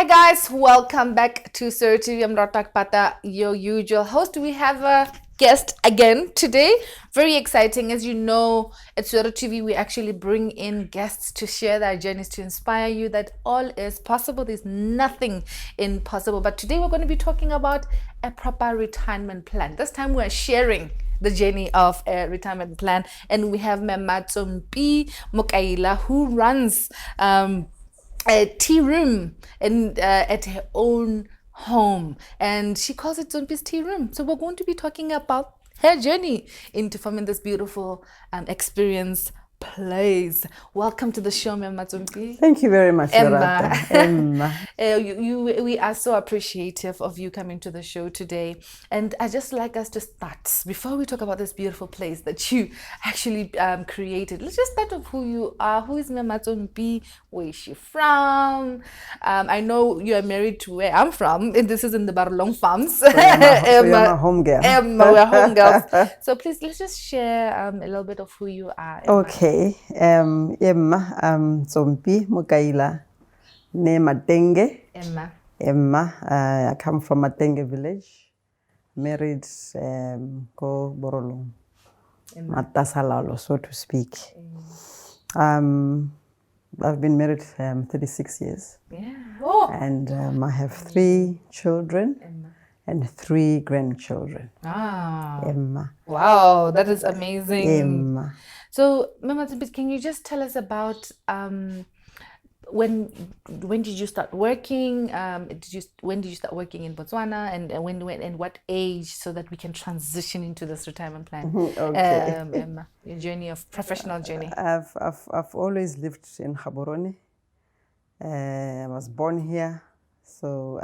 Hi guys, welcome back to Suero TV. I'm Dr. Pata, your usual host. We have a guest again today. Very exciting. As you know, at Suero TV, we actually bring in guests to share their journeys, to inspire you that all is possible. There's nothing impossible. But today we're going to be talking about a proper retirement plan. This time we're sharing the journey of a retirement plan. And we have Mama Tsompie Mokaila, who runs a tea room at her own home, and she calls it Tsompie's tea room. So we're going to be talking about her journey into forming this beautiful experience place. Welcome to the show, Mama Tsompie. Thank you very much, Emma. Emma. We are so appreciative of you coming to the show today. And I just like us to start, before we talk about this beautiful place that you actually created, let's just start with who you are. Who is Mama Tsompie? Where is she from? I know you are married to where I'm from, and this is in the Barlong Farms. So you're my home girl. Emma, we're home girls. So please, let's just share a little bit of who you are, Emma. Okay. Emma, Tsompie Mokaila, ne Matenge. Emma, I come from Matenge village, married go Borolong, Matasalalo, so to speak. I've been married 36 years. Yeah. Oh. And I have 3 children. And 3 grandchildren. Emma. Wow, that is amazing. Emma. So, Mama, can you just tell us about when did you start working? When did you start working in Botswana, and when and what age, so that we can transition into this retirement plan? Okay. Emma, your journey of professional journey. I've always lived in Gaborone. I was born here. So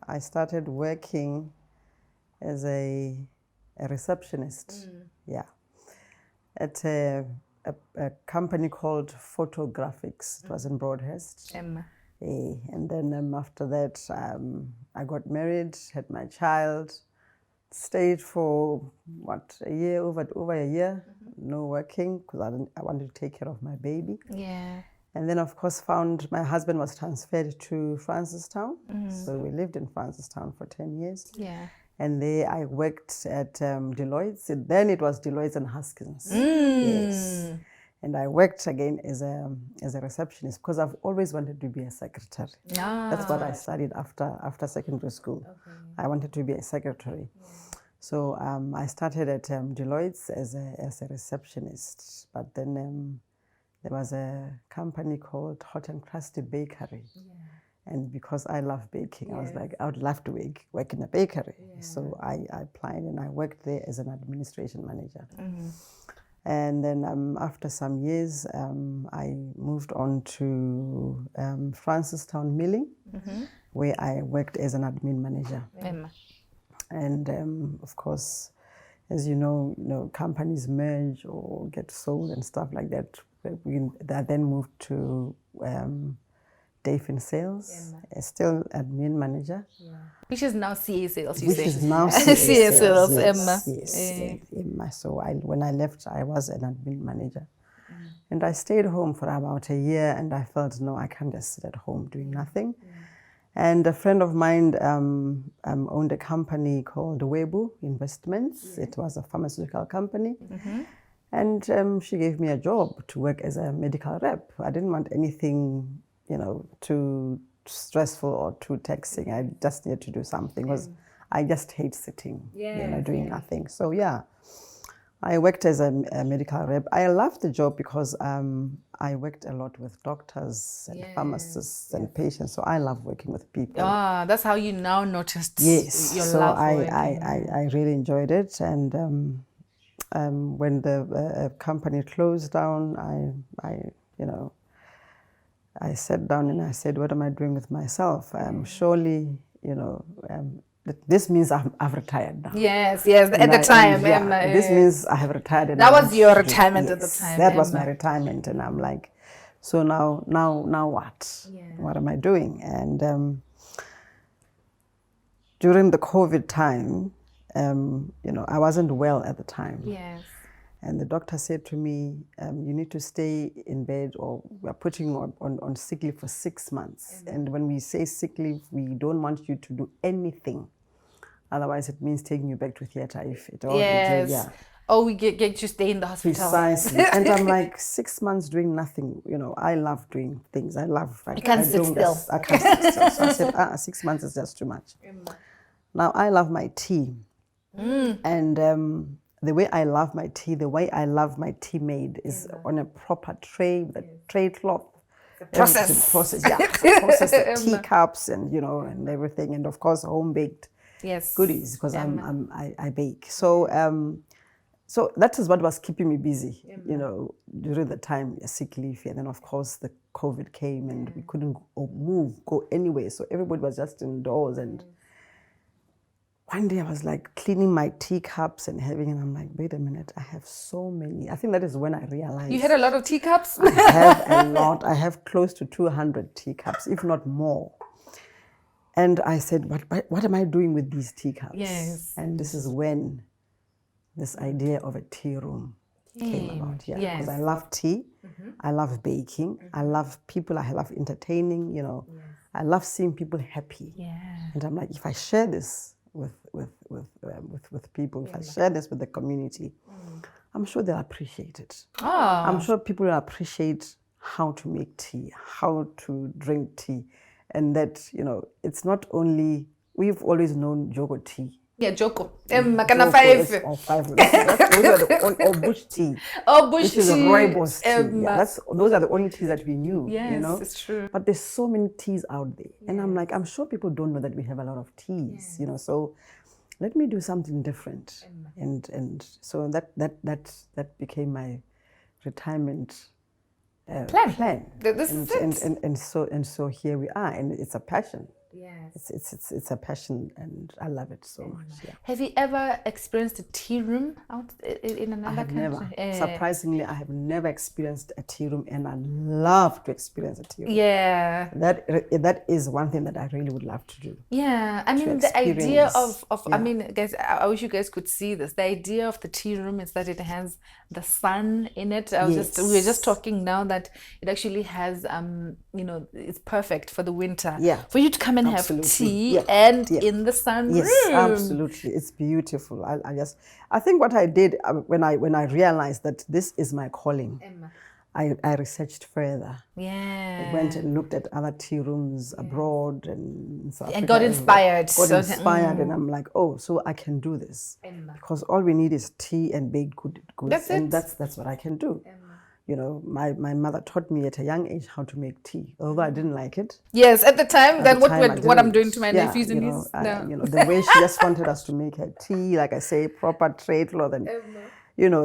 I started working as a receptionist, at a company called Photographics. It was in Broadhurst. Emma. And then after that, I got married, had my child, stayed for a year, over a year, no working, because I wanted to take care of my baby. Yeah. And then, of course, found my husband was transferred to Francistown. So we lived in Francistown for 10 years. Yeah. And there I worked at Deloitte's. Then it was Deloitte's and Huskins. Yes. And I worked again as a receptionist, because I've always wanted to be a secretary. That's what I studied after secondary school. Okay. I wanted to be a secretary. Yeah. So I started at Deloitte's as a receptionist. But then there was a company called Hot and Crusty Bakery. Yeah. And because I love baking, I was like, I would love to work in a bakery. Yeah. So I applied and I worked there as an administration manager. And then after some years, I moved on to Francistown Milling, where I worked as an admin manager. And of course, as you know, companies merge or get sold and stuff like that. I then moved to Dayfin Sales, still admin manager. Yeah. Which is now CA Sales, you Which say? is now CA Sales, yes, Emma. Yes, Emma. So when I left, I was an admin manager. And I stayed home for about a year, and I felt, no, I can't just sit at home doing nothing. And a friend of mine owned a company called Webu Investments. It was a pharmaceutical company. And she gave me a job to work as a medical rep. I didn't want anything, too stressful or too taxing. I just needed to do something, because I just hate sitting, doing nothing. So I worked as a medical rep. I loved the job because I worked a lot with doctors and pharmacists and patients. So I love working with people. That's how you now noticed your so love for I really enjoyed it. And when the company closed down, I sat down and I said, what am I doing with myself? Surely, this means I've retired now. Yes, at the time. This means I have retired. That was your retirement at the time. That was my retirement. And I'm like, so now what? Yeah. What am I doing? And during the COVID time, I wasn't well at the time. Yes. And the doctor said to me, you need to stay in bed, or we're putting you on sick leave for 6 months. And when we say sick leave, we don't want you to do anything. Otherwise, it means taking you back to theatre if it all. Yes. Yeah. Oh, we get you stay in the hospital. Precisely. And I'm like, 6 months doing nothing. I love doing things. I can't sit still. I can't sit still. So I said, 6 months is just too much. Now, I love my tea. And the way I love my tea, the way I love my tea made is on a proper tray with a tray cloth. Process. Process the teacups and, and everything. And of course, home-baked goodies, because I bake. So that is what was keeping me busy, during the time sick leave. And then, of course, the COVID came and we couldn't go anywhere. So everybody was just indoors. And one day I was like cleaning my teacups and I'm like, wait a minute, I have so many. I think that is when I realized. You had a lot of teacups? I have a lot. I have close to 200 teacups, if not more. And I said, what am I doing with these teacups? Yes. And this is when this idea of a tea room came about. Yeah, because I love tea, I love baking, I love people, I love entertaining. I love seeing people happy. Yeah. And I'm like, if I share this with people, if I share this with the community, I'm sure they'll appreciate it. I'm sure people will appreciate how to make tea, how to drink tea, and that it's not only, we've always known Jogo tea. Yeah, Joko. Makana 5. Or 5. Or bush tea. Oh, bush tea. Which is a rooibos tea. Yeah, those are the only teas that we knew. Yes, it's true. But there's so many teas out there. And I'm like, I'm sure people don't know that we have a lot of teas, so let me do something different. And so that became my retirement plan. This is it. And so here we are, and it's a passion. Yes. It's a passion, and I love it so much. Yeah. Have you ever experienced a tea room out in another country? Never. Surprisingly, I have never experienced a tea room, and I love to experience a tea room. Yeah. That is one thing that I really would love to do. Yeah. I mean, the idea of I mean, guys, I wish you guys could see this. The idea of the tea room is that it has the sun in it. We were just talking now that it actually has it's perfect for the winter. Yeah. For you to come and have tea and in the sun. Yes, absolutely. It's beautiful. I think what I did when I realized that this is my calling, I researched further. Yeah. I went and looked at other tea rooms abroad and in South Africa. And got inspired. And I'm like, oh, so I can do this. Because all we need is tea and baked goods. That's what I can do. My mother taught me at a young age how to make tea, although I didn't like it. Yes, at the time, what I'm doing to my nephews and nieces. The way she just wanted us to make her tea, like I say, proper tray cloth. And,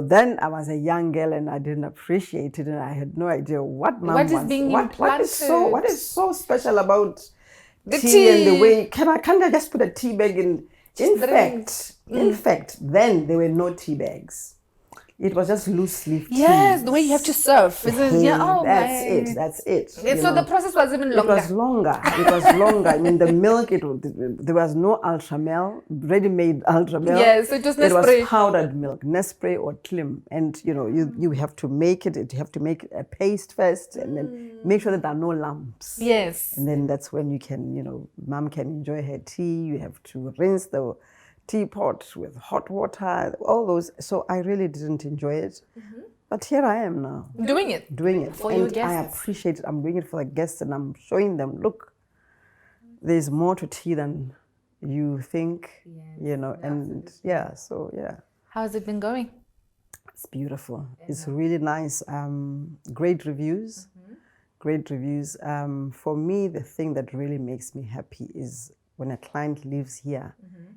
then I was a young girl and I didn't appreciate it, and I had no idea what mom wants. What is being implanted? What is so special about the tea and the way, can't I just put a tea bag in? In fact, then there were no tea bags. It was just loose leaf tea. Yes, the way you have to serve. That's it. So the process was even longer. It was longer. I mean, the milk, there was no ultramel, ready-made ultramel. Yes, it was Nespresso. It was powdered milk, Nespresso or Klim. And, you have to make it. You have to make a paste first and then make sure that there are no lumps. Yes. And then that's when you can, mom can enjoy her tea. You have to rinse the teapot with hot water, all those. So I really didn't enjoy it. But here I am now. Doing it. For your guests. I appreciate it. I'm doing it for the guests, and I'm showing them, look, there's more to tea than you think, and How's it been going? It's beautiful. It's really nice. Great reviews. Great reviews. For me, the thing that really makes me happy is when a client leaves here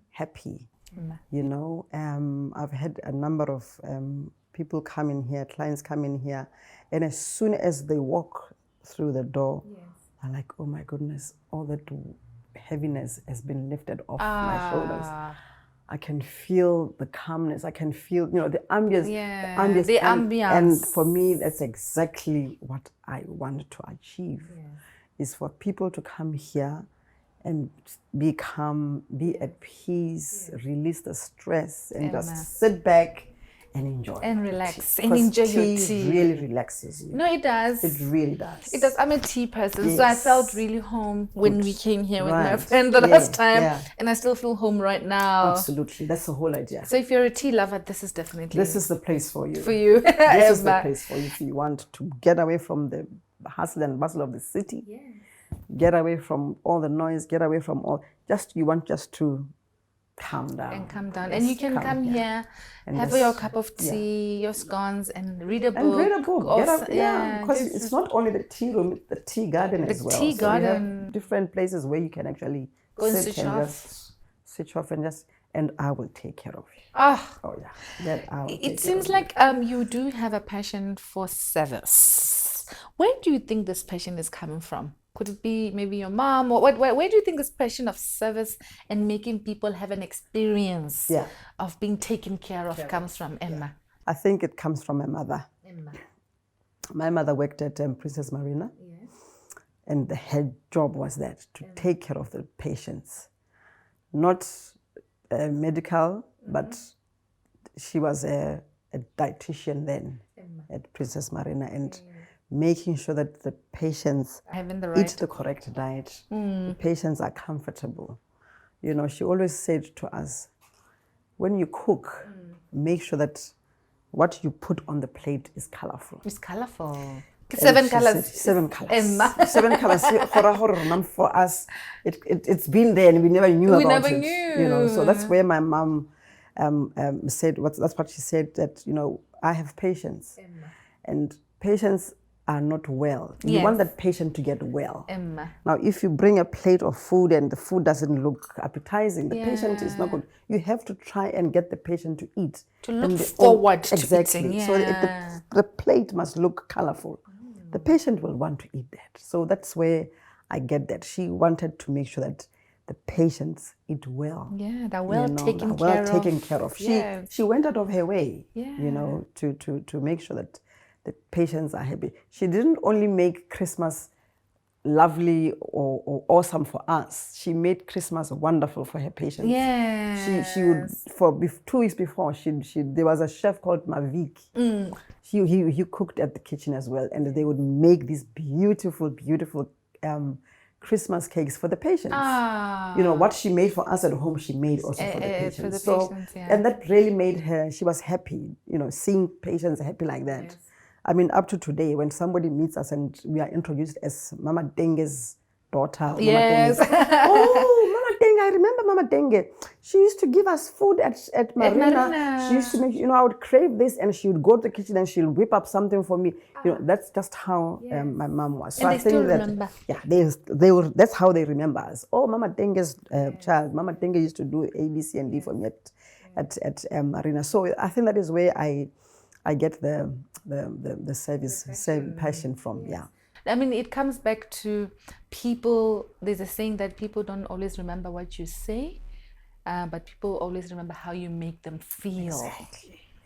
happy. I've had a number of people come in here, clients come in here, and as soon as they walk through the door, I'm like, oh my goodness, all that heaviness has been lifted off my shoulders. I can feel the calmness. I can feel, the ambience. The ambience. And for me, that's exactly what I want to achieve, is for people to come here and be calm, be at peace, release the stress, and just sit back and enjoy. And your relax tea. and 'Cause enjoy your tea. really relaxes you. No, it does. It really does. It does. I'm a tea person, so I felt really home when we came here with my Right. friend the last time, yeah. and I still feel home right now. Absolutely, that's the whole idea. So if you're a tea lover, this is definitely This is the place for you. for you. This is the place for you if you want to get away from the hustle and bustle of the city. Get away from all the noise. Get away from all. You want just to calm down. And come down. Just And you can come here, and have just- your cup of tea, your scones, and read a book. And read a book. Also, Because it's not only the tea room, it's the tea garden as well. tea So we garden. have different places where you can actually Go and sit switch and off. just switch off and I will take care of you. Ah, Oh yeah, that I will take care it seems of like you do have a passion for service. Where do you think this passion is coming from? Could it be maybe your mom, or where do you think this passion of service and making people have an experience Yeah. of being taken care of comes from, Emma? I think it comes from my mother. Emma. My mother worked at Princess Marina, Yes. and her job was that to take care of the patients, not medical, but she was a dietitian then at Princess Marina, and making sure that the patients Having the eat right. the correct diet, the patients are comfortable. You know, she always said to us, when you cook, make sure that what you put on the plate is colorful. It's colorful. And 7 she colors. said, 7 colors. Emma. 7 colors. For us, it's been there and we never knew We about never it. knew. You know, so that's where my mom said. That's what she said. That I have patients, and patients are not well. You Yes. want that patient to get well. Emma. Now, if you bring a plate of food and the food doesn't look appetizing, the patient is not good. You have to try and get the patient to eat. To look And forward to exactly. eating, So yeah. the plate must look colorful. The patient will want to eat that. So that's where I get that. She wanted to make sure that the patients eat well. Yeah, they're well taken they're care of. well taken care of. Yes. She went out of her way, Yeah. to make sure that the patients are happy. She didn't only make Christmas lovely or awesome for us. She made Christmas wonderful for her patients. Yeah. She would 2 weeks before there was a chef called Mavik. He cooked at the kitchen as well, and they would make these beautiful Christmas cakes for the patients. Ah. You know what she made for us at home, she made also for the patients. for the So patients, yeah. and that really made her. She was happy. Seeing patients happy like that. I mean, up to today, when somebody meets us and we are introduced as Mama Denge's daughter. Mama Yes. Denge. Oh, Mama Denge, I remember Mama Denge. She used to give us food at Marina. Marina. She used to make, I would crave this, and she would go to the kitchen and she'll whip up something for me. That's just how my mom was. So And I they think still that, remember. yeah, that's how they remember us. Oh, Mama Denge's child. Mama Denge used to do A, B, C, and D for me at Marina. So I think that is where I get the service passion from. Yeah. I mean, it comes back to people. There's a saying that people don't always remember what you say, but people always remember how you make them feel.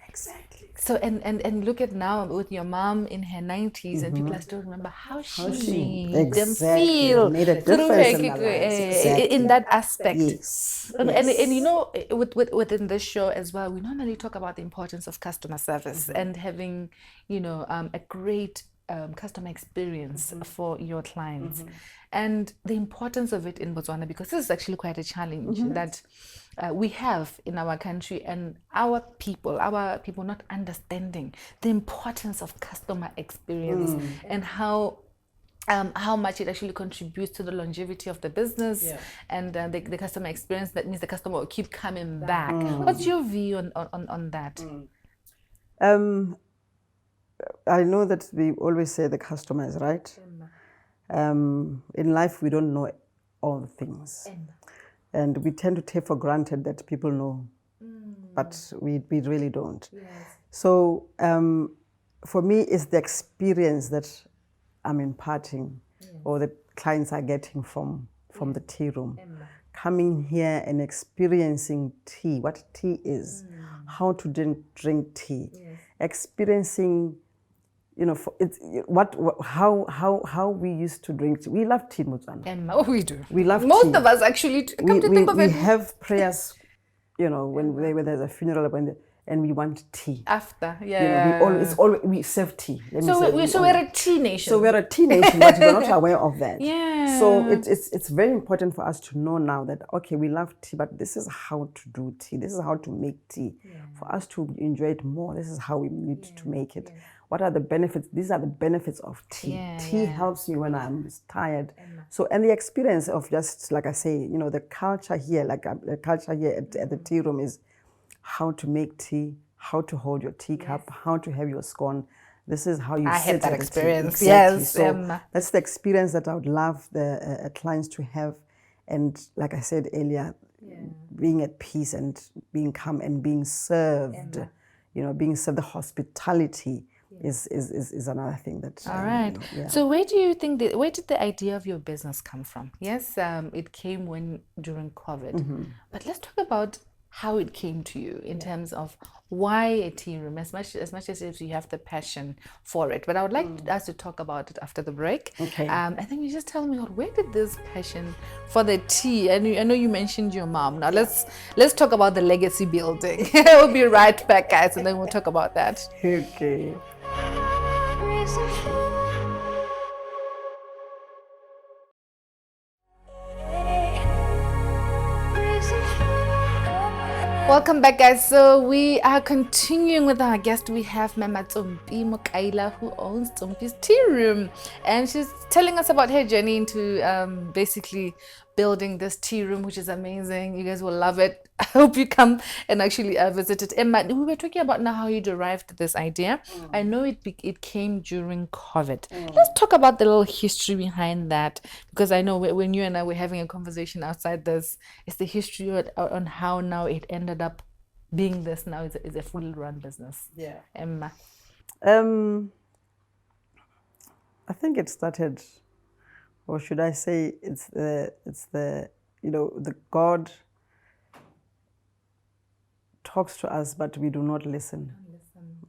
Exactly. So and look at now with your mom in her 90s, and people still remember how she made them feel. Made a through difference her in their cooking, lives. in Exactly. that aspect. Yes. And within this show as well, we normally talk about the importance of customer service and having a great customer experience for your clients, and the importance of it in Botswana, because this is actually quite a challenge that we have in our country, and our people not understanding the importance of customer experience and how much it actually contributes to the longevity of the business and the customer experience. That means the customer will keep coming back. What's your view on that? I know that we always say the customer is right. In life, we don't know all the things. And we tend to take for granted that people know, but we really don't. So for me, it's the experience that I'm imparting or the clients are getting from the tea room. Coming here and experiencing tea, what tea is, how to drink tea, experiencing, how we used to drink tea. We love tea in Botswana. And we do. We love Most tea. of us actually. Come to think of we it, have prayers, when there's a funeral, and we want tea. After, We serve tea. So we're a tea nation. So we're a tea nation, but we're not aware of that. Yeah. So it's very important for us to know now that, okay, we love tea, but this is how to do tea. This is how to make tea. For us to enjoy it more, this is how we need to make it. What are the benefits? These are the benefits of tea. Tea helps me when I'm tired. So, and the experience of just, like I say, the culture here, the culture here at the tea room is how to make tea, how to hold your teacup, how to have your scone. This is how you sit. I had that experience. Exactly. Yes. So that's the experience that I would love the clients to have. And like I said earlier, being at peace and being calm and being served, being served, the hospitality is another thing that. All right. So where do you think where did the idea of your business come from? Yes, it came during COVID, but let's talk about how it came to you in terms of why a tea room, as much as you have the passion for it. But I would like us to talk about it after the break. Okay. And then you just tell me, where did this passion for the tea? And I know you mentioned your mom. Now let's talk about the legacy building. We'll be right back, guys, and then we'll talk about that. Okay. Welcome back, guys. So we are continuing with our guest. We have Mama Tsompie Mokaila, who owns Tsompie's Tea Room, and she's telling us about her journey into basically building this tea room, which is amazing. You guys will love it. I hope you come and actually visit it. Emma, we were talking about now how you derived this idea. I know it came during COVID. Let's talk about the little history behind that, because I know when you and I were having a conversation outside this, it's the history on how now it ended up being this now is a fully run business. Yeah. Emma. I think it started, or should I say, it's the the God talks to us, but we do not listen.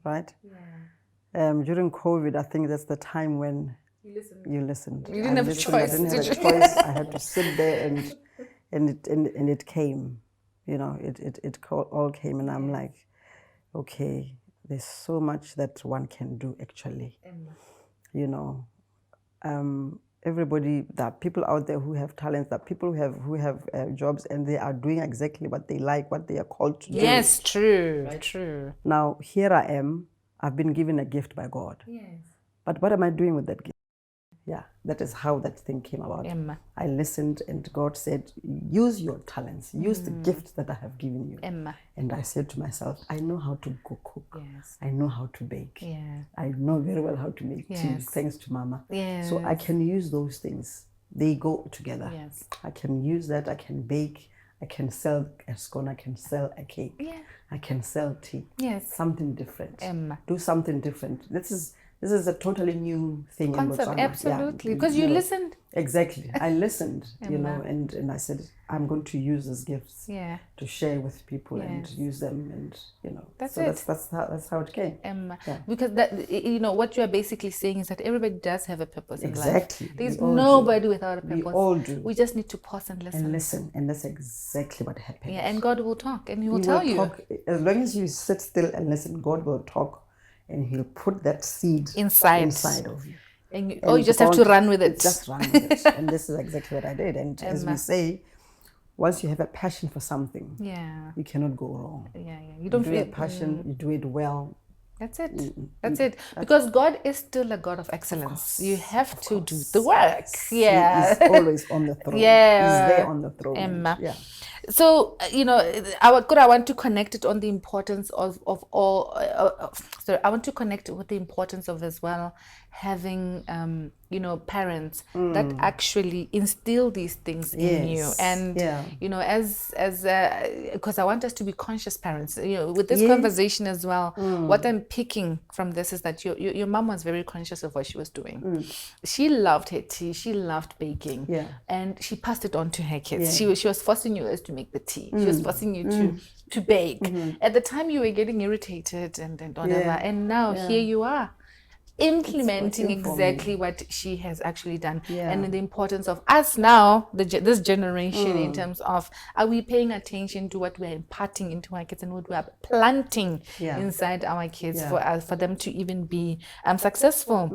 Right? Yeah. During COVID, I think that's the time when you listened. You didn't have a choice. I didn't have a choice. I had to sit there and it came. It all came, and I'm like, okay, there's so much that one can do actually. Everybody, there are people out there who have talents, there are people who have jobs, and they are doing exactly what they like, what they are called to do. Yes, true, right? True. Now, here I am, I've been given a gift by God. Yes. But what am I doing with that gift? Yeah, that is how that thing came about. Emma. I listened, and God said, use your talents, use the gift that I have given you. Emma. And I said to myself, I know how to cook. Yes. I know how to bake. Yeah. I know very well how to make tea, thanks to Mama. Yes. So I can use those things. They go together. Yes. I can use that. I can bake. I can sell a scone. I can sell a cake. Yeah. I can sell tea. Yes. Something different. Emma. Do something different. This is a totally new thing. Concept, in Botswana. absolutely. Because you listened. Exactly. I listened, and I said, I'm going to use these gifts to share with people and use them, and That's so it. That's how it came. Because that what you are basically saying is that everybody does have a purpose in life. Exactly. There's nobody without a purpose. We all do. We just need to pause and listen. And that's exactly what happens. Yeah, and God will talk, and He will tell you. Talk. As long as you sit still and listen, God will talk. And He'll put that seed inside of you. And you just have to run with it. Just run with it. And this is exactly what I did. And as we say, once you have a passion for something, you cannot go wrong. You don't feel a passion, you do it well. That's it. That's it. Because God is still a God of excellence. You have to do the work. Yeah. He's always on the throne. Yeah. He's there on the throne. Emma. Yeah. So, I want to connect it on the importance of all. I want to connect it with the importance of as well having, parents that actually instill these things in you. And, as because I want us to be conscious parents, with this conversation as well, what I'm picking from this is that your mom was very conscious of what she was doing. She loved her tea. She loved baking. Yeah. And she passed it on to her kids. She was forcing you to make the tea. She was forcing you to bake. At the time you were getting irritated and whatever. And now here you are. implementing working for me. exactly what she has actually done, Yeah. and the importance of us now, this generation, in terms of, are we paying attention to what we're imparting into our kids and what we are planting Yeah. inside our kids Yeah. for them to even be successful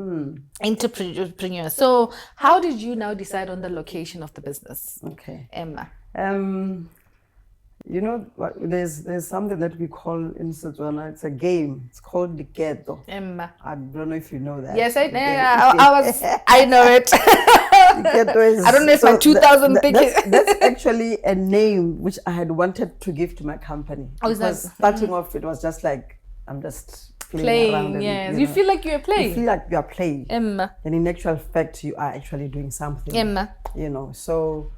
entrepreneurs. So how did you now decide on the location of the business, Okay. Emma? You know what? There's something that we call in Setswana. It's a game. It's called Diketo. Emma. I don't know if you know that. Yes, I know it. Diketo is, I don't know if my 2000 ticket. That's actually a name which I had wanted to give to my company. Oh, is that- because starting off, it was just like I'm just playing around. Playing, And, yes. you You feel like you're you playing. feel like you are playing, Emma. and in actual fact, you are actually doing something. Emma. You know, so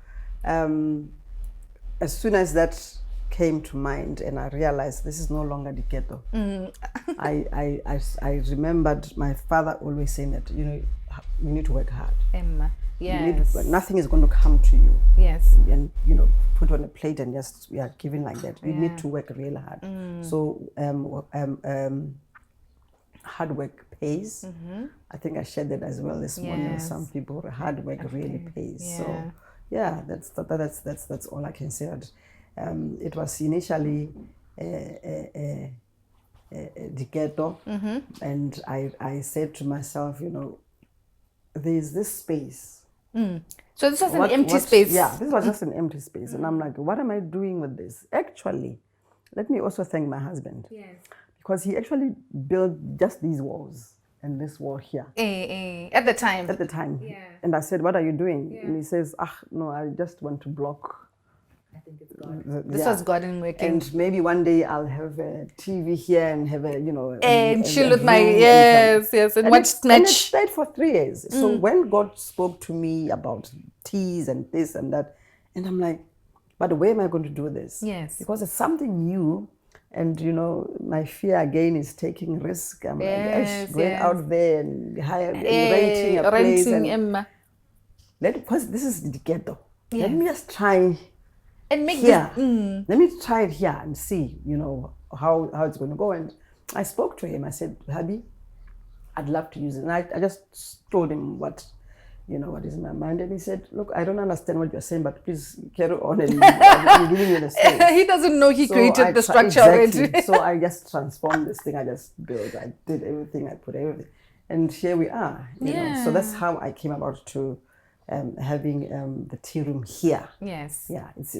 as soon as that came to mind and I realized this is no longer the ghetto, I remembered my father always saying that, you know, you need to work hard. Emma. Yes. Nothing is going to come to you Yes. and, you know, put on a plate and just we are giving like that. You need to work really hard. So hard work pays. I think I shared that as well this morning with some people. Hard work really pays. Yeah. So yeah, that's all I can say. That, it was initially the ghetto, and I said to myself, you know, there's this space. So this was an empty space. Yeah, this was just an empty space, and I'm like, what am I doing with this? Actually, let me also thank my husband. Yes. Because he actually built just these walls and this wall here. At the time. At the time. Yeah. And I said, what are you doing? And he says, no, I just want to block. I think it's God. This was God in working. And maybe one day I'll have a TV here and have a, you know. And chill with a my, room and watch and it Snatch. stayed for 3 years. So when God spoke to me about teas and this and that, and I'm like, but where am I going to do this? Yes. Because it's something new. And, you know, my fear again is taking risk. I'm like, going out there and renting a place. And because this is the ghetto. Yes. Let me just try and make here. Let me try it here and see, you know, how it's going to go. And I spoke to him. I said, Habi, I'd love to use it. And I just told him what is in my mind. And he said, look, I don't understand what you're saying, but please carry on and I'm giving you the space. He doesn't know he created the structure already. So I just transformed this thing. I just built, I did everything, I put everything. And here we are, you know. So that's how I came about to having the tea room here. Yes. Yeah, it's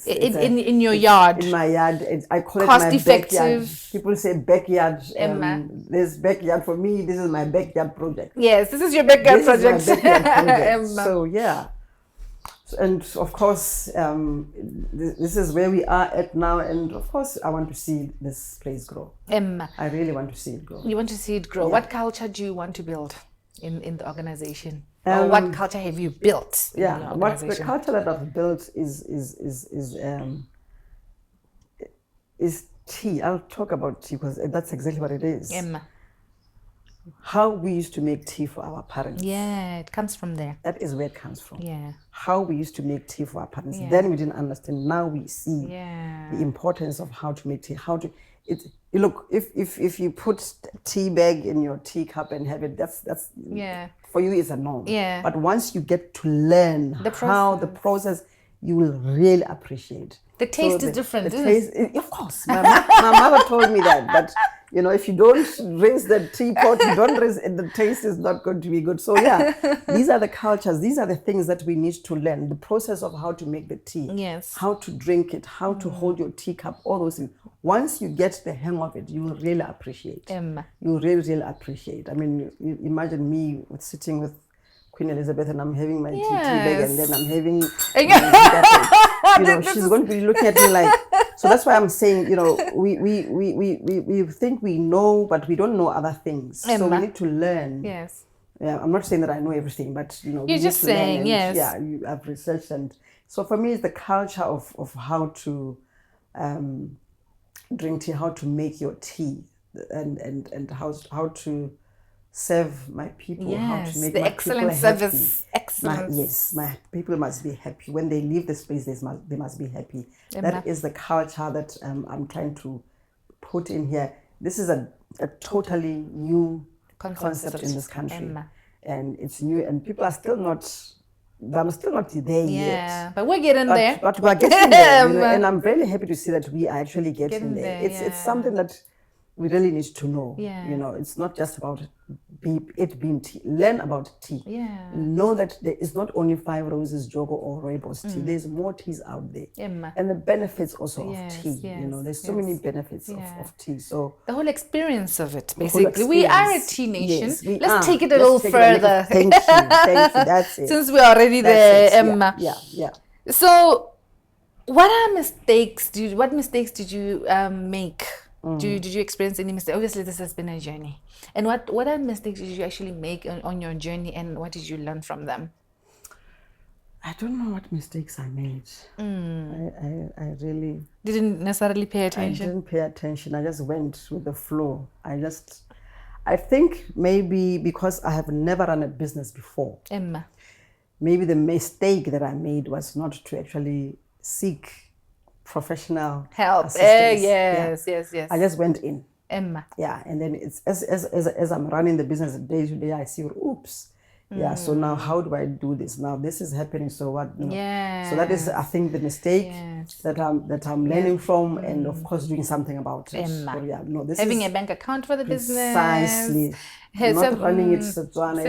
in your yard. In my yard. I call it Cost my effective. backyard. People say backyard. Emma. This backyard for me. This is my backyard project. Yes, this is your backyard project. Is my backyard project. Emma. So yeah, and of course, this is where we are at now. And of course, I want to see this place grow. Emma. I really want to see it grow. You want to see it grow. Yeah. What culture do you want to build in the organization? Or what culture have you built? Yeah, what the culture that I've built is tea. I'll talk about tea because that's exactly what it is. Emma. How we used to make tea for our parents. Yeah, it comes from there. That is where it comes from. Yeah. How we used to make tea for our parents. Yeah. Then we didn't understand. Now we see the importance of how to make tea. Look, if you put tea bag in your teacup and have it, that's for you is a norm. Yeah. But once you get to learn how the process, you will really appreciate. The taste is different. The taste, of course. My mother told me that. But you know, if you don't rinse the teapot, you don't rinse it, the taste is not going to be good. So yeah, these are the cultures. These are the things that we need to learn. The process of how to make the tea. Yes. How to drink it. How to hold your teacup. All those things. Once you get the hang of it, you will really appreciate. You will really appreciate. I mean, you imagine me sitting with Queen Elizabeth and I'm having my tea bag and then I'm having she's going to be looking at me like, so that's why I'm saying, you know, we think we know, but we don't know other things. So we need to learn. Yes. Yeah, I'm not saying that I know everything, but you know, you're just saying, yes. Yeah, I've researched, and so for me, it's the culture of how to drink tea, how to make your tea, and how to serve my people, how to make my excellent people service. Happy. Excellent. My people must be happy. When they leave the space, they must be happy. That is the culture that I'm trying to put in here. This is a totally new concept in this country. And it's new, and people are still not, I'm still not there yet. But we're getting there. But we're getting there, and I'm really happy to see that we are actually getting there. It's something that we really need to know. It's not just about it being tea. Learn about tea. Know that there is not only Five Roses, Jogo, or Rooibos tea. There's more teas out there. And the benefits also of tea. There's so many benefits of tea. So the whole experience of it, basically. We are a tea nation. Let's take it a Let's little further. Thank you. That's it. Since we're already there, Emma. Yeah. So, what mistakes did you make? Did you experience any mistakes? Obviously, this has been a journey. And what mistakes did you actually make on your journey, and what did you learn from them? I don't know what mistakes I made. I really didn't necessarily pay attention. I didn't pay attention. I just went with the flow. I think maybe because I have never run a business before. Emma. Maybe the mistake that I made was not to actually seek professional help. Assistance. Yes. I just went in. Emma. Yeah, and then it's as I'm running the business day to day, I see, oops. Yeah, so now how do I do this? Now this is happening. So what? So that is, I think, the mistake that I'm learning from, and of course doing something about it. Emma. So, this having is a bank account for the business. Precisely. Not running it Setswana,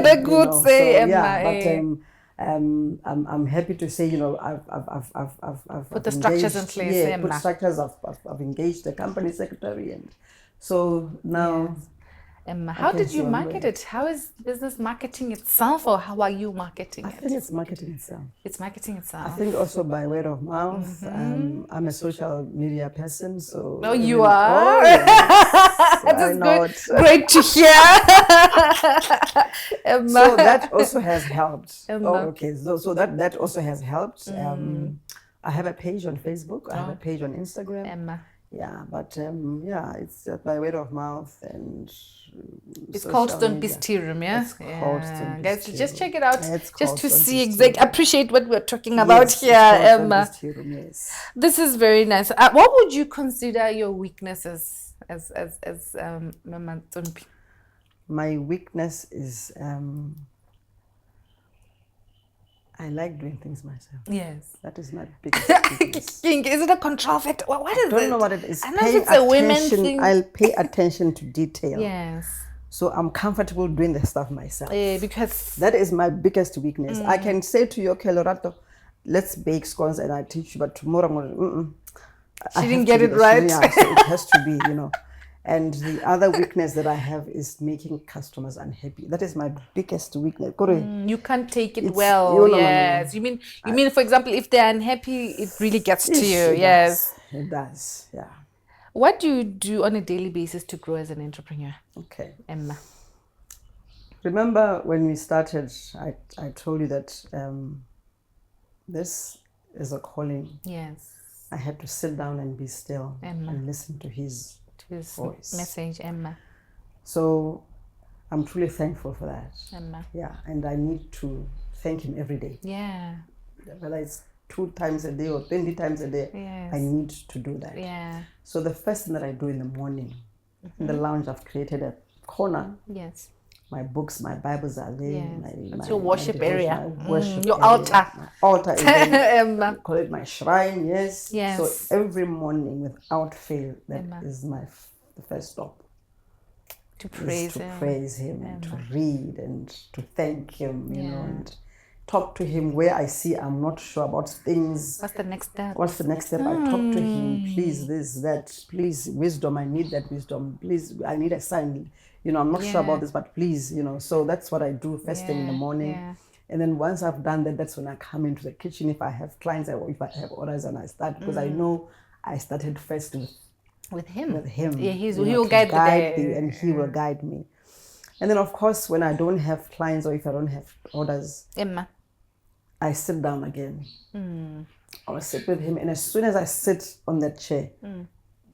the good say, Emma. But I'm happy to say, I've put the structures in place. Put structures. I've engaged the company secretary, and so now. Emma, how did you market it? How is business marketing itself, or how are you marketing it? I think it's marketing itself. It's marketing itself. I think also by word of mouth. I'm a social media person, so. Oh, you are? Oh, yes. That is good. Great to hear. Emma. So that also has helped. Emma. Oh, okay. So that also has helped. I have a page on Facebook. I have a page on Instagram. Emma. Yeah, but it's by word of mouth, and it's called Tsompies Tea Room, yeah? It's called Tsompies Guys, Tea just Room. check it out, just to see appreciate what we're talking about here, Emma. Tea Room, yes. This is very nice. What would you consider your weaknesses as Mama Tsompie? My weakness is I like doing things myself. Yes. That is my biggest weakness. Is it a control factor? What is it? I don't know what it is. I know if it's a women thing. I'll pay attention to detail. Yes. So I'm comfortable doing the stuff myself. Because that is my biggest weakness. I can say to you, okay, Lorato, let's bake scones and I teach you, but tomorrow I'm going to, she didn't get it right. Yeah, so it has to be, And the other weakness that I have is making customers unhappy. That is my biggest weakness. You can't take it well. Yes. No. You mean, for example, if they're unhappy, it really gets to you. Yes. It does. Yeah. What do you do on a daily basis to grow as an entrepreneur? Okay. Emma. Remember when we started, I told you that this is a calling. Yes. I had to sit down and be still and listen to his voice. Message, Emma. So I'm truly thankful for that. Emma. Yeah, and I need to thank him every day. Yeah. Whether it's 2 times a day or 20 times a day, I need to do that. Yeah. So the first thing that I do in the morning, in the lounge, I've created a corner. Yes. My books, my Bibles are there. Yes. It's your worship area. Your altar. My altar is there. Emma. Call it my shrine, yes. Yes. So every morning, without fail, that is the first stop. To praise him. To praise him and to read and to thank him, and talk to him where I see I'm not sure about things. What's the next step? I talk to him, please this, that, please wisdom, I need that wisdom. Please, I need a sign. I'm not sure about this, but please, so that's what I do first thing in the morning. Yeah. And then once I've done that, that's when I come into the kitchen. If I have clients or if I have orders, and I start, because I know I started first with him. Yeah, he will guide the day. And he will guide me. And then, of course, when I don't have clients or if I don't have orders, Emma, I sit down again. I'll sit with him. And as soon as I sit on that chair,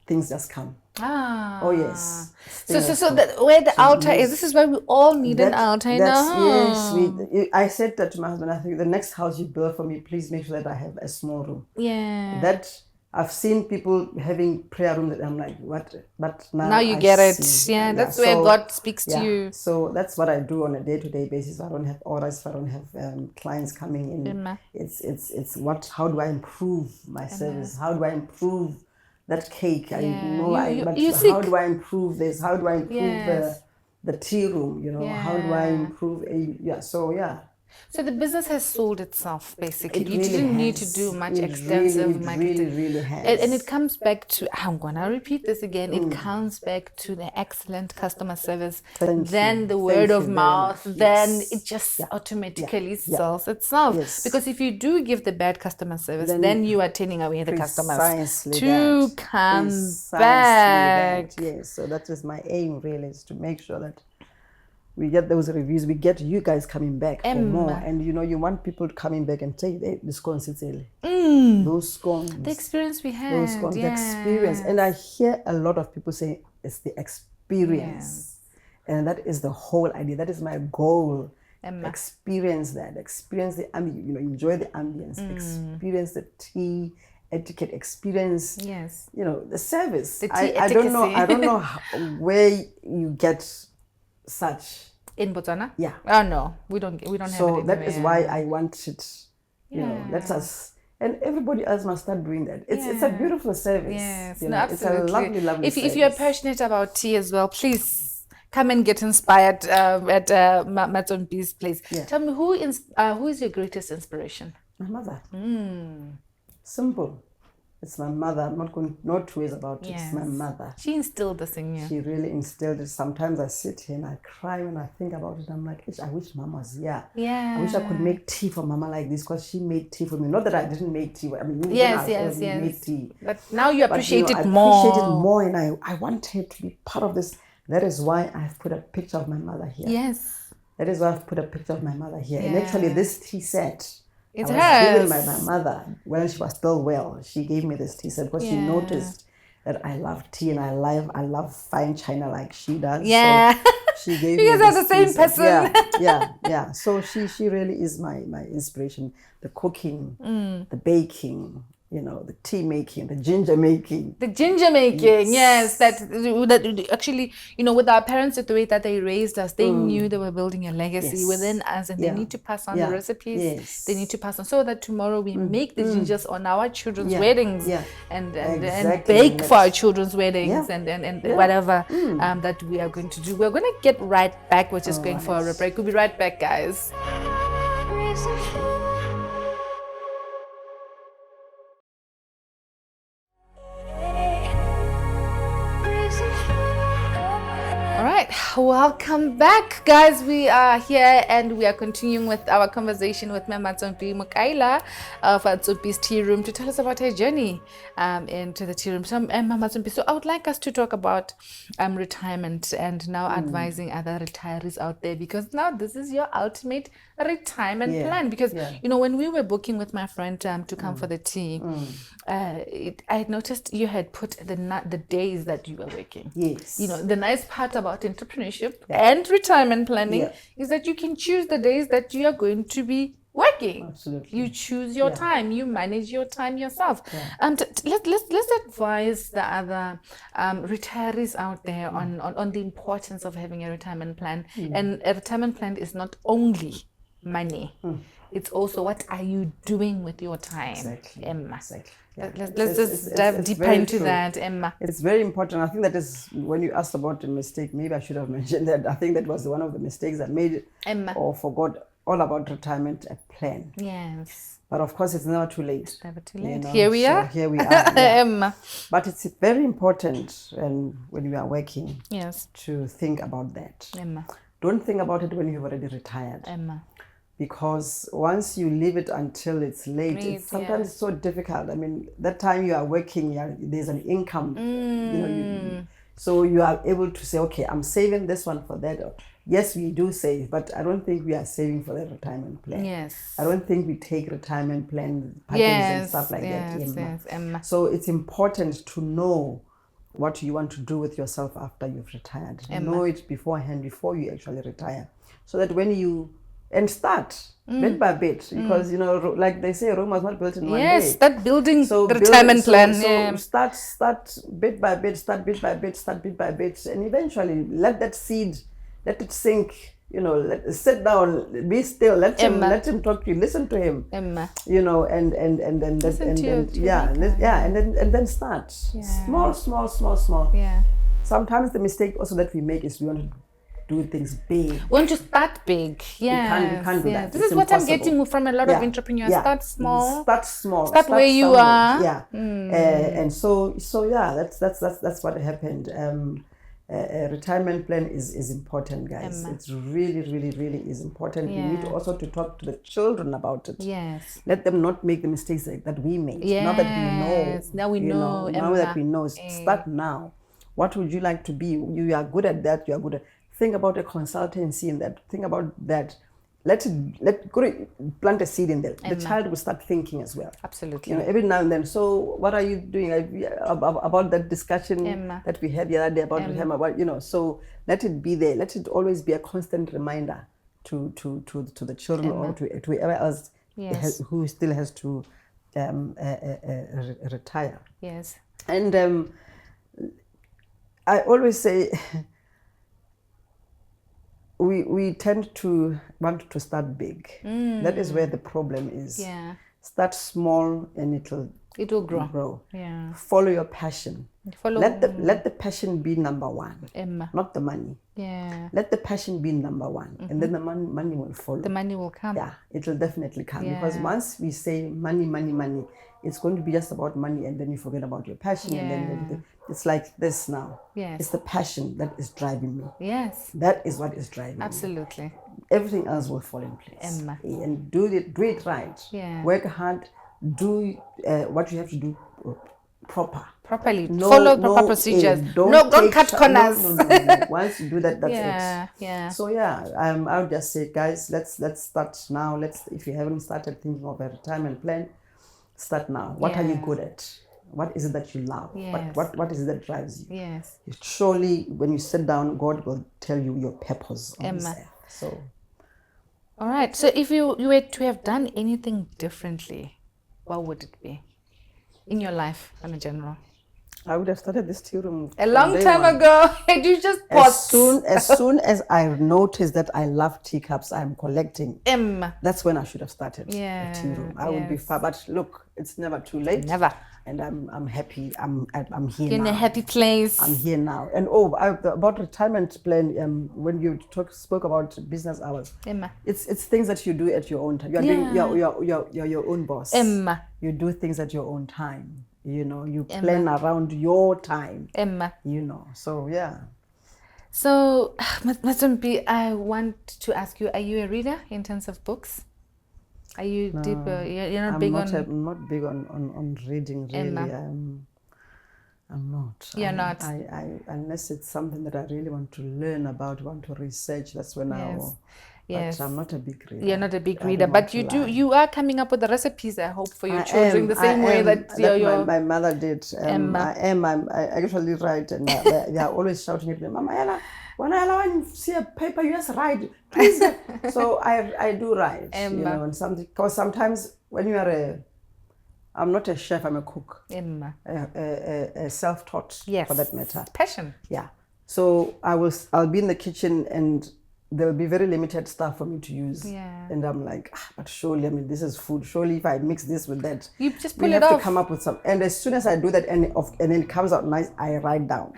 things just come. Oh, yes. So that where the altar is, this is why we all need an altar in our home. Yes. I said that to my husband, I think the next house you build for me, please make sure that I have a small room. Yeah. That I've seen people having prayer rooms that I'm like, what? But Now you I get it. see. Yeah, that's where God speaks to you. So that's what I do on a day-to-day basis. I don't have orders. If I don't have clients coming in. Emma. It's what? How do I improve my service? How do I improve that cake? I know, but how do I improve this? How do I improve the tea room? You know, how do I improve? So the business has sold itself, basically. You really didn't need has. to do much It extensive marketing. really has. And it comes back to, I'm going to repeat this again, it comes back to the excellent customer service, then the word of mouth, then it just automatically sells itself. Because if you do give the bad customer service, then you are turning away the customers to come back. Yes, so that is my aim, really, is to make sure that we get those reviews, we get you guys coming back for more. And you know, you want people coming back and say, hey, the scones, those scones. The experience we had. Those scones, the experience. And I hear a lot of people say, it's the experience. And that is the whole idea. That is my goal. Experience that. Experience the ambience. You know, enjoy the ambience. Experience the tea etiquette. Experience. You know, the service. The tea I don't know. I don't know where you get such in Botswana. Oh no, we don't have it. So that is why I wanted, you know, let us, and everybody else must start doing that. It's a beautiful service. Yes, you know, absolutely. It's a lovely service. If you're passionate about tea as well, please come and get inspired at Tsompies place. Tell me, who is your greatest inspiration? My mother. Simple. It's my mother. I'm not going, no two ways about it. It's my mother. She instilled this in you. She really instilled it. Sometimes I sit here and I cry when I think about it. I'm like, I wish Mama was here. I wish I could make tea for Mama like this, because she made tea for me. Not that I didn't make tea. I mean, made tea. But now you appreciate it more. I appreciate it more, and I want her to be part of this. That is why I've put a picture of my mother here. That is why I've put a picture of my mother here. And actually, this tea set, it's I was given by my mother when she was still well. She gave me this tea set because she noticed that I love tea and I love fine china like she does. So she gave me this. You guys are the same person. So she really is my inspiration. The cooking, the baking, you know, the tea making, the ginger making. Yes. That actually, you know, with our parents, the way that they raised us, they knew they were building a legacy within us, and they need to pass on the recipes. They need to pass on so that tomorrow we make the gingers on our children's weddings and bake for our children's weddings and whatever that we are going to do. We're going to get right back. We're just going for a break. We'll be right back, guys. Welcome back, guys. We are here and we are continuing with our conversation with Mama Tsompie Mokaila of Tsompies Tea Room to tell us about her journey into the tea room. So, Mama Tsompie, so I would like us to talk about retirement and now advising other retirees out there, because now this is your ultimate retirement plan. Because you know, when we were booking with my friend to come for the tea, I had noticed you had put the days that you were working. You know, the nice part about entrepreneurship and retirement planning is that you can choose the days that you are going to be working. Absolutely. You choose your time. You manage your time yourself. Let's advise the other retirees out there on the importance of having a retirement plan. And a retirement plan is not only money. It's also, what are you doing with your time, Emma? Let's just dive deeper into that, Emma. It's very important. I think that is, when you asked about a mistake, maybe I should have mentioned that. I think that was one of the mistakes I made, Emma, or forgot all about retirement plan. But of course, it's never too late. It's never too late. You know? Here we are. Here we are. Emma. But it's very important when you are working to think about that. Emma. Don't think about it when you've already retired. Emma. Because once you leave it until it's late, it's sometimes so difficult. I mean, that time you are working, there's an income, you know, so you are able to say, okay, I'm saving this one for that. Yes, we do save, but I don't think we are saving for the retirement plan. I don't think we take retirement plan patterns and stuff like that. So it's important to know what you want to do with yourself after you've retired. Know it beforehand, before you actually retire, so that when you and start bit by bit, because like they say, Rome was not built in one day. Yes, start building the build- retirement plan. So Yeah. start bit by bit, start bit by bit, and eventually let that seed, let it sink. Sit down, be still, let him talk to you, listen to him. Emma. And then start small. Yeah. Sometimes the mistake also that we make is we want to do things big. Want to start big. Yeah. We can't do that. This It's is what I'm impossible. getting from a lot of entrepreneurs. Start small. Start where you somewhere. are. Yeah. And so yeah, that's what happened. A retirement plan is important, guys. Emma. It's really is important. Yeah. We need also to talk to the children about it. Yes. Let them not make the mistakes that we made. Yes. Now that we know. Now we know. Now that we know. Start now. What would you like to be? You are good at that. You are good at. Think about a consultancy in that. Think about that. Plant a seed in there. The child will start thinking as well. Absolutely. Every now and then. So what are you doing about that discussion that we had the other day about him? About so let it be there. Let it always be a constant reminder to the children or to whoever else who still has to retire. Yes. And I always say. We tend to want to start big. That is where the problem is. Yeah. Start small and it will grow. Yeah. Follow your passion. Let the passion be number one. Emma. Not the money. Yeah. Let the passion be number one, and then the money will follow. The money will come. Yeah, it will definitely come, because once we say money, it's going to be just about money, and then you forget about your passion, and then it's like this now. Yes. It's the passion that is driving me. Yes. That is what is driving Absolutely. me. Everything else will fall in place. Emma. And do it right. Yeah. Work hard. Do what you have to do properly. Follow proper procedures. Don't cut corners. No. Once you do that, that's it. Yeah. So I would just say, guys, let's start now. If you haven't started thinking of a retirement plan, start now. What are you good at? What is it that you love? Yes. What is it that drives you? Yes. Surely, when you sit down, God will tell you your purpose on this earth. So, all right. So, if you were to have done anything differently, what would it be in your life in general? I would have started this tea room a long time ago. And you just paused. As soon as I noticed that I love teacups, I'm collecting. That's when I should have started a tea room. I would be far. But look, it's never too late. Never. And I'm happy. I'm here You're now. in a happy place. I'm here now. And about retirement plan. When you spoke about business hours, it's things that you do at your own time. You're your own boss. You do things at your own time. You plan around your time. So yeah. So, Tsompie, I want to ask you: are you a reader in terms of books? Are you deeper? You're not big on. I'm not big on reading. Really, I'm not. You're not. Unless it's something that I really want to learn about, want to research. That's when I will. Yes. But I'm not a big reader. You're not a big reader, but you are coming up with the recipes, I hope, for your children, the same way that my mother did. I actually write, and they are always shouting at me, Mama Ella, when I see a paper, you just write, please. So I do write, and something, because sometimes when you are I'm not a chef, I'm a cook. A self-taught, for that matter. Passion. Yeah. So I'll be in the kitchen, and there will be very limited stuff for me to use. Yeah. And I'm like, but surely, this is food. Surely if I mix this with that, you just pull we it have off. to come up with some. And as soon as I do that, and then it comes out nice, I write down.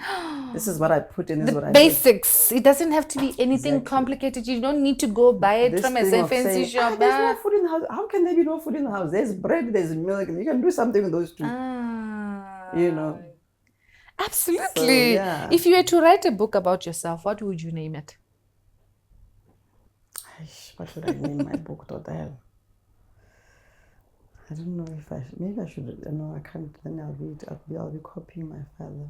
This is what I put in, this is what I basics. It doesn't have to be anything complicated. You don't need to go buy it from a fancy shop. There's no food in the house. How can there be no food in the house? There's bread, there's milk. You can do something with those two. Absolutely. So, if you were to write a book about yourself, what would you name it? What should I name my book? What the hell? I don't know if maybe I should. No, I can't. Then I'll be copying my father.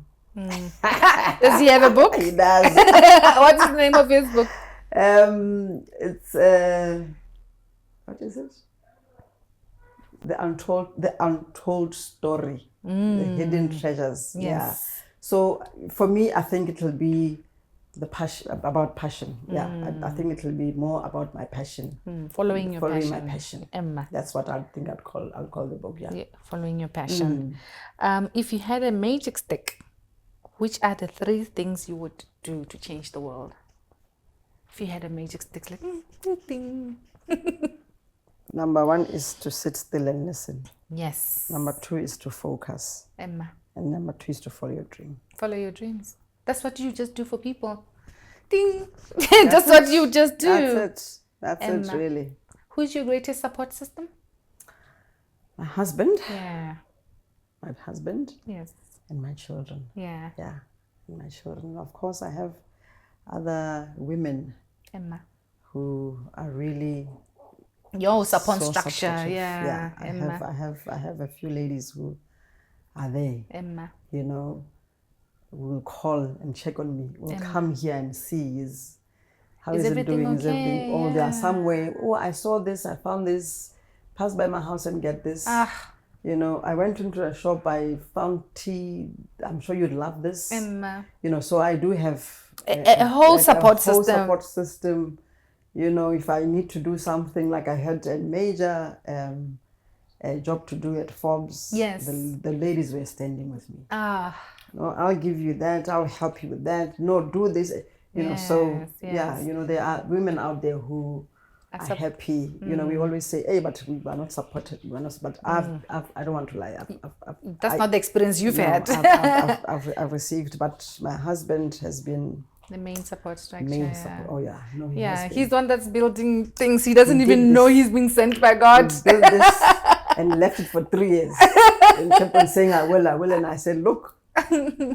Does he have a book? He does. What's the name of his book? It's what is it? The untold story, the hidden treasures. Yes. Yeah. So for me, I think it will be the passion, about passion. Yeah, I think it will be more about my passion. Following your Following passion. my passion. Emma. That's what I think I'll call the book. Yeah. Yeah, following your passion. If you had a magic stick, which are the 3 things you would do to change the world? If you had a magic stick, like ding. Number 1 is to sit still and listen. Yes. Number 2 is to focus. Emma. And number 2 is to follow your dream. Follow your dreams. That's what you just do for people. Ding. That's what you just do. That's it, really. Who's your greatest support system? My husband. Yeah. My husband. Yes. And my children. Yeah. Yeah. And my children. Of course, I have other women Emma. who are really Your support structure. supportive. Yeah. I have a few ladies who are there. Emma. You know, will call and check on me. Will come here and see how is it doing? Okay? Is everything? Oh, they are somewhere. Oh, I saw this. I found this. Pass by my house and get this. You know, I went into a shop. I found tea. I'm sure you'd love this. Emma. You know, so I do have a whole support system. Support system. You know, if I need to do something, like I had a major a job to do at Forbes. Yes. The ladies were standing with me. No, I'll give you that. I'll help you with that. No, do this. You know, so yeah, you know, there are women out there who are happy. You know, we always say, hey, but we are not supported. We are not, but I don't want to lie. That's not the experience you've had. I've received, but my husband has been the main support structure. Support. Oh yeah, no, he's the one that's building things. He doesn't even know he's being sent by God. He built this and left it for 3 years and kept on saying, I will, and I said, look.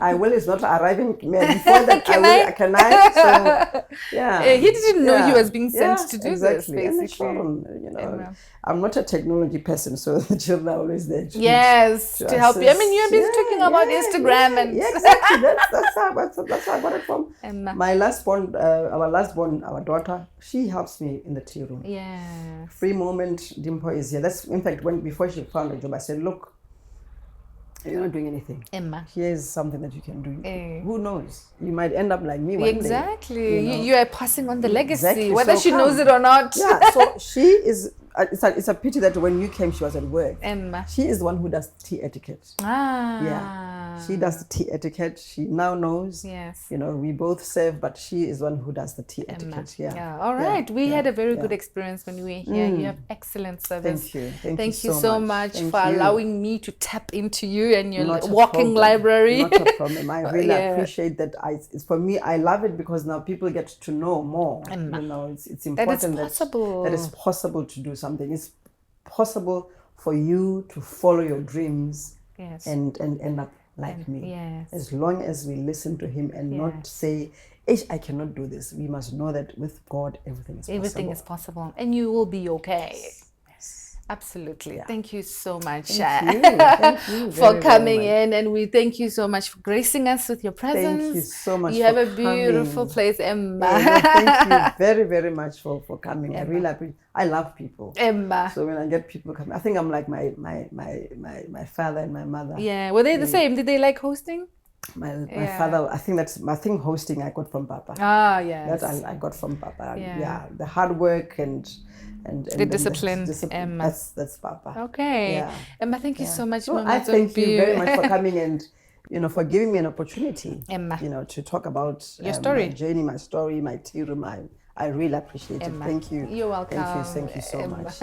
I will is not arriving before that. Can I? So yeah, he didn't know he was being sent to do this. Basically, and the children, you know, I'm not a technology person, so the children are always there. To help you. I mean, you've been talking about Instagram and exactly. That's how I got it from. My our daughter, she helps me in the tea room. Yeah. Free moment, Dimpo is here. That's in fact before she found a job, I said, look. You're not doing anything. Emma. Here's something that you can do. Who knows? You might end up like me one Exactly. day. You know? You are passing on the legacy, whether she knows it or not. Yeah, so she is, it's a pity that when you came, she was at work. Emma. She is the one who does tea etiquette. Yeah. She does the tea etiquette. She now knows. Yes. You know, we both serve, but she is the one who does the tea etiquette. Yeah. All right. We had a very good experience when we were here. You have excellent service. Thank you. Thank you so much for allowing me to tap into you and your Not walking library. Not a problem. I really appreciate that. It's for me, I love it because now people get to know more. You know, it's important that it's possible to do something. It's possible for you to follow your dreams and end up like me. As long as we listen to him and not say, I cannot do this. We must know that with God, everything is possible. Everything is possible. And you will be okay. Yes. Absolutely. Thank you so much Thank you for coming in. And we thank you so much for gracing us with your presence. Thank you so much. You have a beautiful place, Emma. Thank you very, very much for coming. Emma. I really appreciate. I love people. Emma. So when I get people coming, I think I'm like my father and my mother. Yeah. Were they the same? Did they like hosting? My father, I think hosting I got from Papa. Yes. That I got from Papa. Yeah. The hard work and the discipline. Emma. That's Papa. Okay. Emma, thank you so much. No, I thank you very much for coming and for giving me an opportunity. Emma. To talk about your story, my journey, my story, my tea room. I really appreciate it. Thank you. You're welcome. Thank you so much.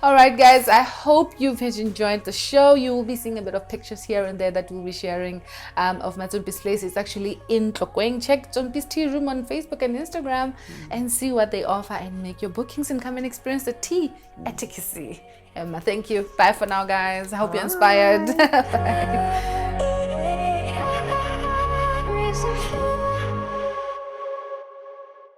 All right, guys. I hope you've enjoyed the show. You will be seeing a bit of pictures here and there that we'll be sharing of my Tsompies place. It's actually in Tlokweng. Check Tsompies Tea Room on Facebook and Instagram and see what they offer and make your bookings and come and experience the tea etiquette. Emma, thank you. Bye for now, guys. I hope you're inspired. Bye.